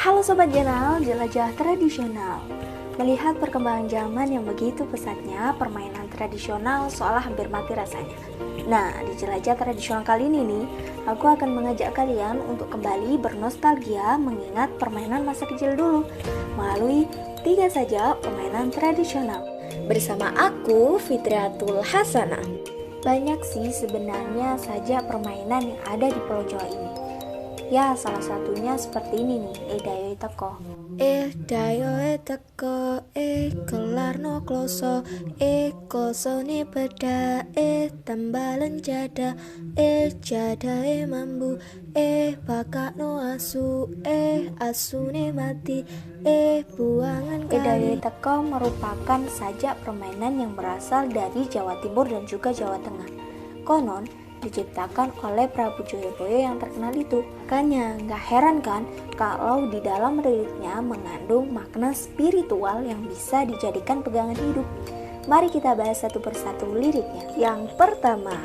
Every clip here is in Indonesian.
Halo Sobat Jenal, jelajah tradisional. Melihat perkembangan zaman yang begitu pesatnya, permainan tradisional seolah hampir mati rasanya. Nah, di jelajah tradisional kali ini nih, aku akan mengajak kalian untuk kembali bernostalgia mengingat permainan masa kecil dulu melalui 3 saja permainan tradisional. Bersama aku, Fitriatul Hasanah. Banyak sih sebenarnya saja permainan yang ada di Pulau Jawa ini. Ya, salah satunya seperti ini nih, Dayo Teko. Dayo teko, kelarno kloso, kosone beda, tambalen jada, jadae mambu, bakakno asu, asune mati, buangan kali. Dayo teko merupakan sajak permainan yang berasal dari Jawa Timur dan juga Jawa Tengah. Konon diciptakan oleh Prabu Joyoboyo yang terkenal itu. Makanya nggak heran kan kalau di dalam liriknya mengandung makna spiritual yang bisa dijadikan pegangan hidup. Mari kita bahas satu persatu liriknya. Yang pertama,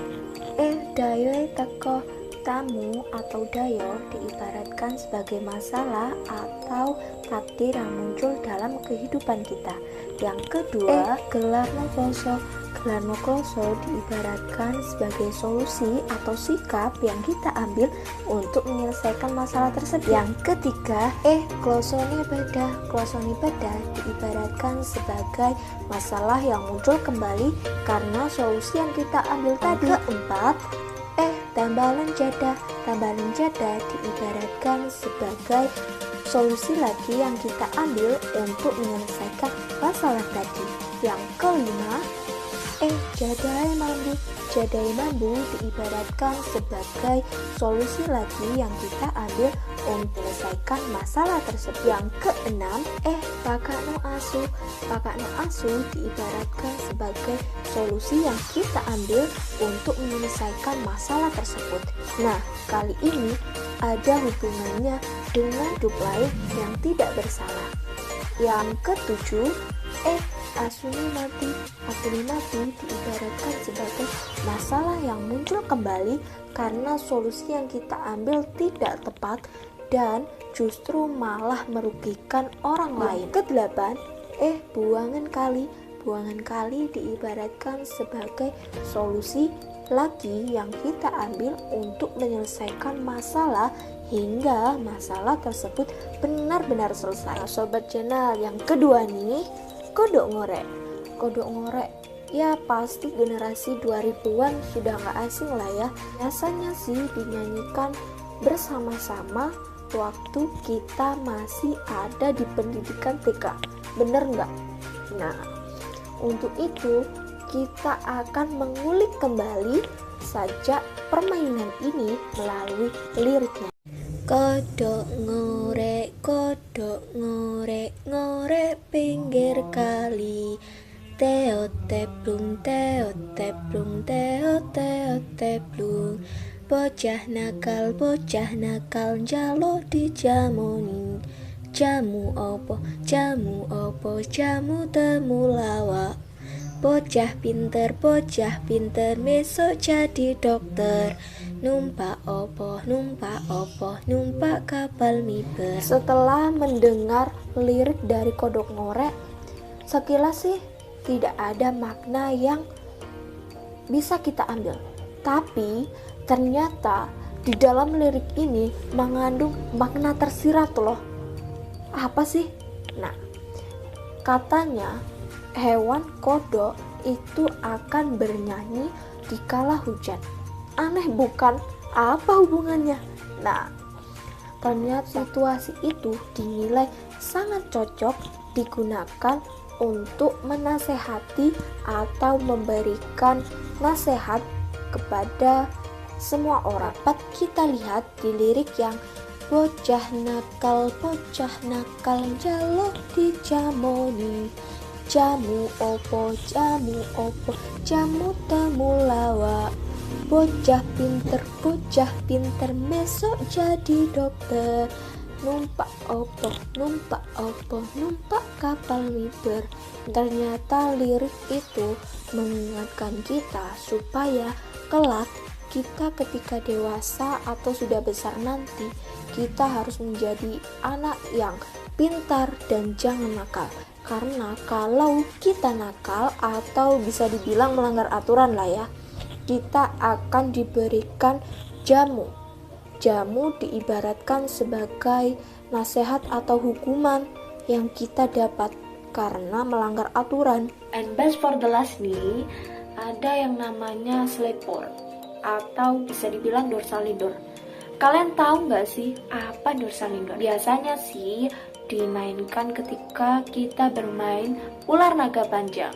dayo teko, tamu atau dayo diibaratkan sebagai masalah atau takdir yang muncul dalam kehidupan kita. Yang kedua, gelarno kloso. Gelarno kloso diibaratkan sebagai solusi atau sikap yang kita ambil untuk menyelesaikan masalah tersebut. Yang ketiga, klosone beda. Klosone beda diibaratkan sebagai masalah yang muncul kembali karena solusi yang kita ambil tadi. Yang keempat, tambalan jada. Tambalan jada diibaratkan sebagai solusi lagi yang kita ambil untuk menyelesaikan masalah tadi. Yang kelima, jadae mambu. Jadae mambu diibaratkan sebagai solusi lagi yang kita ambil untuk menyelesaikan masalah tersebut. Yang keenam, bakakno asu. Bakakno asu diibaratkan sebagai solusi yang kita ambil untuk menyelesaikan masalah tersebut. Nah, kali ini ada hubungannya dengan hidup lain yang tidak bersalah. Yang ketujuh, asune mati. Asune mati diibaratkan sebagai masalah yang muncul kembali karena solusi yang kita ambil tidak tepat dan justru malah merugikan orang lain. Kedelapan, buangan kali. Buangan kali diibaratkan sebagai solusi lagi yang kita ambil untuk menyelesaikan masalah hingga masalah tersebut benar-benar selesai. Sobat Jenal, yang kedua nih, kodok ngorek. Kodok ngorek ya pasti generasi 2000-an sudah gak asing lah ya. Biasanya sih dinyanyikan bersama-sama waktu kita masih ada di pendidikan TK. Bener nggak? Nah, untuk itu kita akan mengulik kembali sajak permainan ini melalui liriknya. Kodok ngorek, ngorek pinggir kali. Teo teplung, teo teplung, teo teplung. Bocah nakal, njalo dijamoni. Jamu opo, jamu temulawak. Bocah pinter, besok jadi dokter. Numpak opo, numpak kapal miber. Setelah mendengar lirik dari kodok ngorek, sekilas sih tidak ada makna yang bisa kita ambil. Tapi ternyata di dalam lirik ini mengandung makna tersirat loh. Apa sih? Nah, katanya hewan kodok itu akan bernyanyi di kala hujan. Aneh bukan? Apa hubungannya? Nah, ternyata situasi itu dinilai sangat cocok digunakan untuk menasehati atau memberikan nasihat kepada semua orang. Dapat kita lihat di lirik yang bocah nakal, njalo dijamoni. Jamu opo, jamu temulawak. Bocah pinter, besok jadi dokter. Numpak opo, numpak kapal miber. Ternyata lirik itu mengingatkan kita supaya kelak kita ketika dewasa atau sudah besar nanti, kita harus menjadi anak yang pintar dan jangan nakal. Karena kalau kita nakal atau bisa dibilang melanggar aturan lah ya, kita akan diberikan jamu. Jamu diibaratkan sebagai nasihat atau hukuman yang kita dapat karena melanggar aturan. And best for the last nih, ada yang namanya slepor atau bisa dibilang dorsalindor. Kalian tahu nggak sih apa dorsalindor? Biasanya sih dimainkan ketika kita bermain ular naga panjang.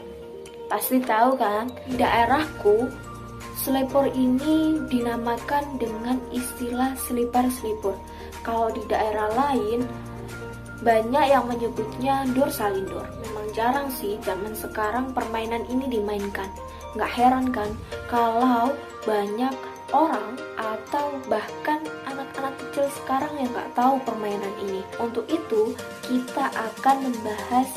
Pasti tahu kan? Di daerahku, slepor ini dinamakan dengan istilah selipar-selipur. Kalau di daerah lain, banyak yang menyebutnya dorsalindor. Memang jarang sih zaman sekarang permainan ini dimainkan. Nggak heran kan kalau banyak orang atau bahkan anak-anak kecil sekarang yang nggak tahu permainan ini. Untuk itu, kita akan membahas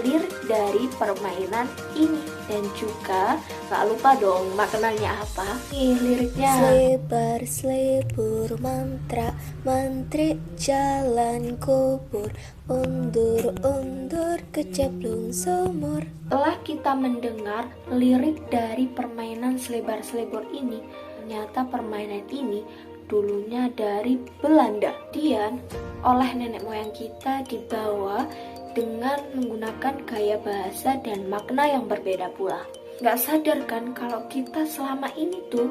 lirik dari permainan ini. Dan juga nggak lupa dong maknanya apa. Nih liriknya. Selebar selebur mantra, mantri jalan kubur, undur-undur keceplung sumur. Setelah kita mendengar lirik dari permainan selebar-selebor ini, ternyata permainan ini dulunya dari Belanda. Kemudian oleh nenek moyang kita dibawa dengan menggunakan gaya bahasa dan makna yang berbeda pula. Gak sadar kan kalau kita selama ini tuh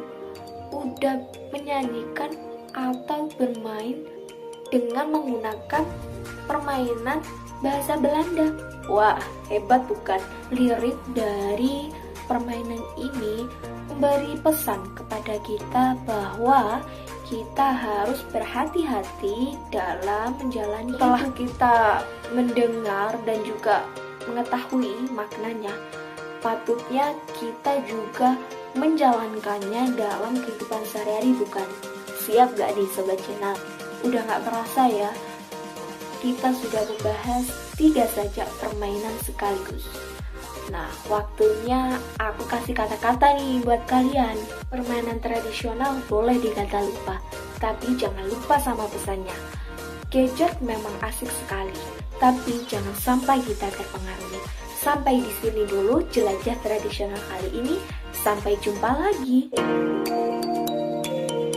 udah menyanyikan atau bermain dengan menggunakan permainan bahasa Belanda. Wah, hebat bukan? Lirik dari permainan ini memberi pesan kepada kita bahwa kita harus berhati-hati dalam menjalani. Setelah kita mendengar dan juga mengetahui maknanya, patutnya kita juga menjalankannya dalam kehidupan sehari-hari, bukan? Siap gak nih Sobat Channel? Udah gak kerasa ya, kita sudah membahas 3 saja permainan sekaligus. Nah, waktunya aku kasih kata-kata nih buat kalian. Permainan tradisional boleh dikata lupa, tapi jangan lupa sama pesannya. Gadget memang asik sekali, tapi jangan sampai kita terpengaruhi. Sampai di sini dulu jelajah tradisional kali ini. Sampai jumpa lagi.